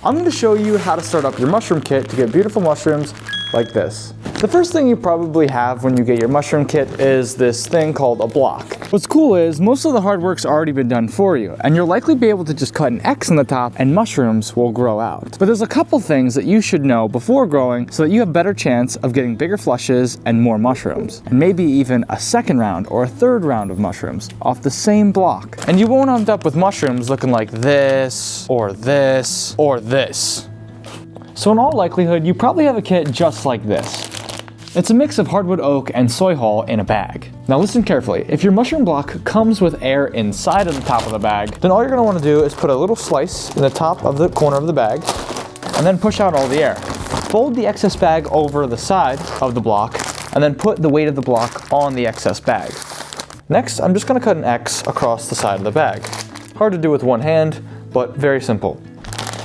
I'm going to show you how to start up your mushroom kit to get beautiful mushrooms like this. The first thing you probably have when you get your mushroom kit is this thing called a block. What's cool is most of the hard work's already been done for you, and you'll likely be able to just cut an X on the top and mushrooms will grow out. But there's a couple things that you should know before growing so that you have a better chance of getting bigger flushes and more mushrooms, and maybe even a second round or a third round of mushrooms off the same block. And you won't end up with mushrooms looking like this, or this, or this. So in all likelihood, you probably have a kit just like this. It's a mix of hardwood oak and soy hull in a bag. Now listen carefully, if your mushroom block comes with air inside of the top of the bag, then all you're gonna wanna do is put a little slice in the top of the corner of the bag, and then push out all the air. Fold the excess bag over the side of the block, and then put the weight of the block on the excess bag. Next, I'm just gonna cut an X across the side of the bag. Hard to do with one hand, but very simple.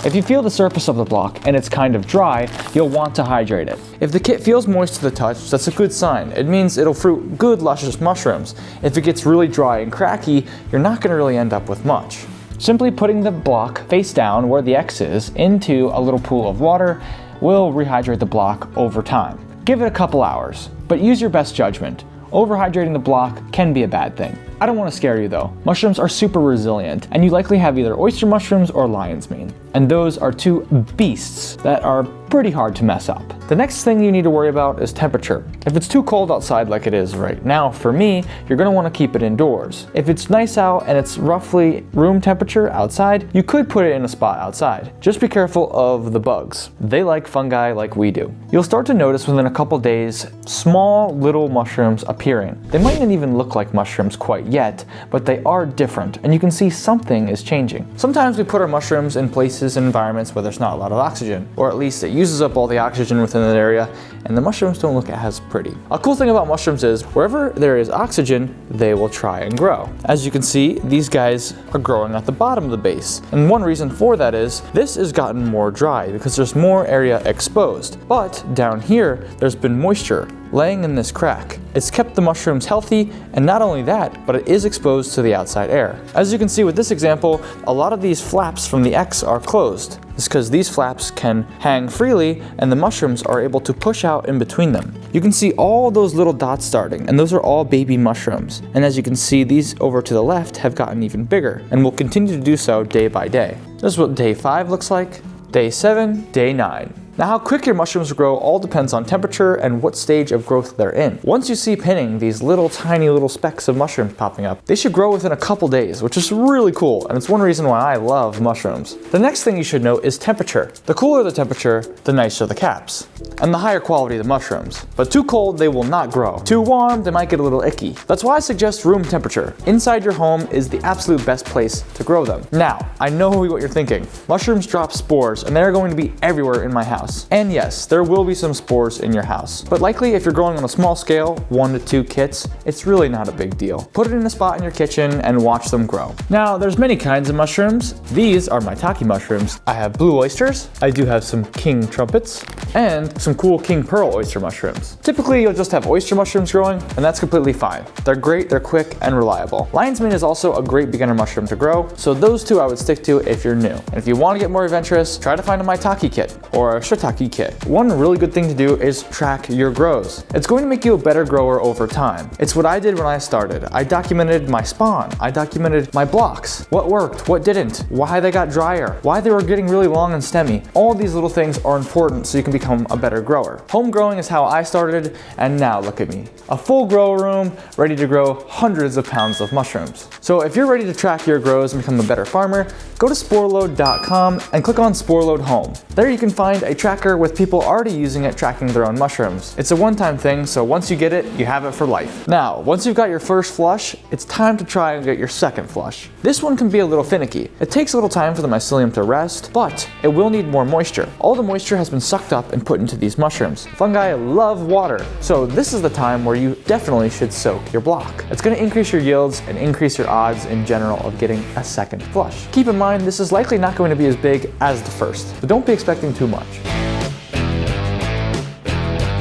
If you feel the surface of the block and it's kind of dry, you'll want to hydrate it. If the kit feels moist to the touch, that's a good sign. It means it'll fruit good, luscious mushrooms. If it gets really dry and cracky, you're not going to really end up with much. Simply putting the block face down where the X is into a little pool of water will rehydrate the block over time. Give it a couple hours, but use your best judgment. Overhydrating the block can be a bad thing. I don't want to scare you though. Mushrooms are super resilient, and you likely have either oyster mushrooms or lion's mane. And those are two beasts that are pretty hard to mess up. The next thing you need to worry about is temperature. If it's too cold outside like it is right now for me, you're going to want to keep it indoors. If it's nice out and it's roughly room temperature outside, you could put it in a spot outside. Just be careful of the bugs. They like fungi like we do. You'll start to notice within a couple days small little mushrooms appearing. They might not even look like mushrooms quite yet, but they are different, and you can see something is changing. Sometimes we put our mushrooms in places and environments where there's not a lot of oxygen, or at least it uses up all the oxygen within that area, and the mushrooms don't look as pretty. A cool thing about mushrooms is wherever there is oxygen, they will try and grow. As you can see, these guys are growing at the bottom of the base, and one reason for that is this has gotten more dry because there's more area exposed. But down here, there's been moisture laying in this crack. It's kept the mushrooms healthy, and not only that, but it is exposed to the outside air. As you can see with this example, a lot of these flaps from the X are closed. It's because these flaps can hang freely and the mushrooms are able to push out in between them. You can see all those little dots starting, and those are all baby mushrooms. And as you can see, these over to the left have gotten even bigger and will continue to do so day by day. This is what day 5 looks like, day 7, day 9. Now how quick your mushrooms grow all depends on temperature and what stage of growth they're in. Once you see pinning these little tiny little specks of mushrooms popping up, they should grow within a couple days, which is really cool, and it's one reason why I love mushrooms. The next thing you should know is temperature. The cooler the temperature, the nicer the caps, and the higher quality the mushrooms. But too cold, they will not grow. Too warm, they might get a little icky. That's why I suggest room temperature. Inside your home is the absolute best place to grow them. Now, I know what you're thinking. Mushrooms drop spores, and they're going to be everywhere in my house. And yes, there will be some spores in your house, but likely if you're growing on a small scale, 1 to 2 kits, it's really not a big deal. Put it in a spot in your kitchen and watch them grow. Now, there's many kinds of mushrooms. These are maitake mushrooms. I have blue oysters, I do have some king trumpets, and some cool king pearl oyster mushrooms. Typically, you'll just have oyster mushrooms growing, and that's completely fine. They're great, they're quick, and reliable. Lion's mane is also a great beginner mushroom to grow, so those two I would stick to if you're new. And if you want to get more adventurous, try to find a maitake kit or a shiitake kit. One really good thing to do is track your grows. It's going to make you a better grower over time. It's what I did when I started. I documented my spawn. I documented my blocks. What worked, what didn't, why they got drier, why they were getting really long and stemmy. All these little things are important so you can become a better grower. Home growing is how I started, and now look at me. A full grow room ready to grow hundreds of pounds of mushrooms. So if you're ready to track your grows and become a better farmer, go to sporeload.com and click on Sporeload Home. There you can find a tracker with people already using it tracking their own mushrooms. It's a one-time thing, so once you get it, you have it for life. Now, once you've got your first flush, it's time to try and get your second flush. This one can be a little finicky. It takes a little time for the mycelium to rest, but it will need more moisture. All the moisture has been sucked up and put into these mushrooms. Fungi love water, so this is the time where you definitely should soak your block. It's going to increase your yields and increase your odds in general of getting a second flush. Keep in mind, this is likely not going to be as big as the first, so don't be expecting too much.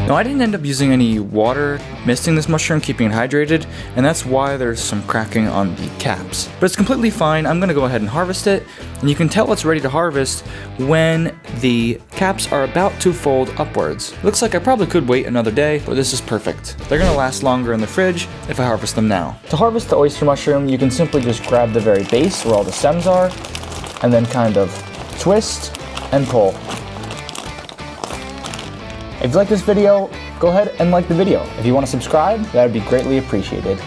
Now, I didn't end up using any water misting this mushroom, keeping it hydrated, and that's why there's some cracking on the caps. But it's completely fine. I'm gonna go ahead and harvest it, and you can tell it's ready to harvest when the caps are about to fold upwards. Looks like I probably could wait another day, but this is perfect. They're gonna last longer in the fridge if I harvest them now. To harvest the oyster mushroom, you can simply just grab the very base where all the stems are, and then kind of twist and pull. If you like this video, go ahead and like the video. If you want to subscribe, that would be greatly appreciated.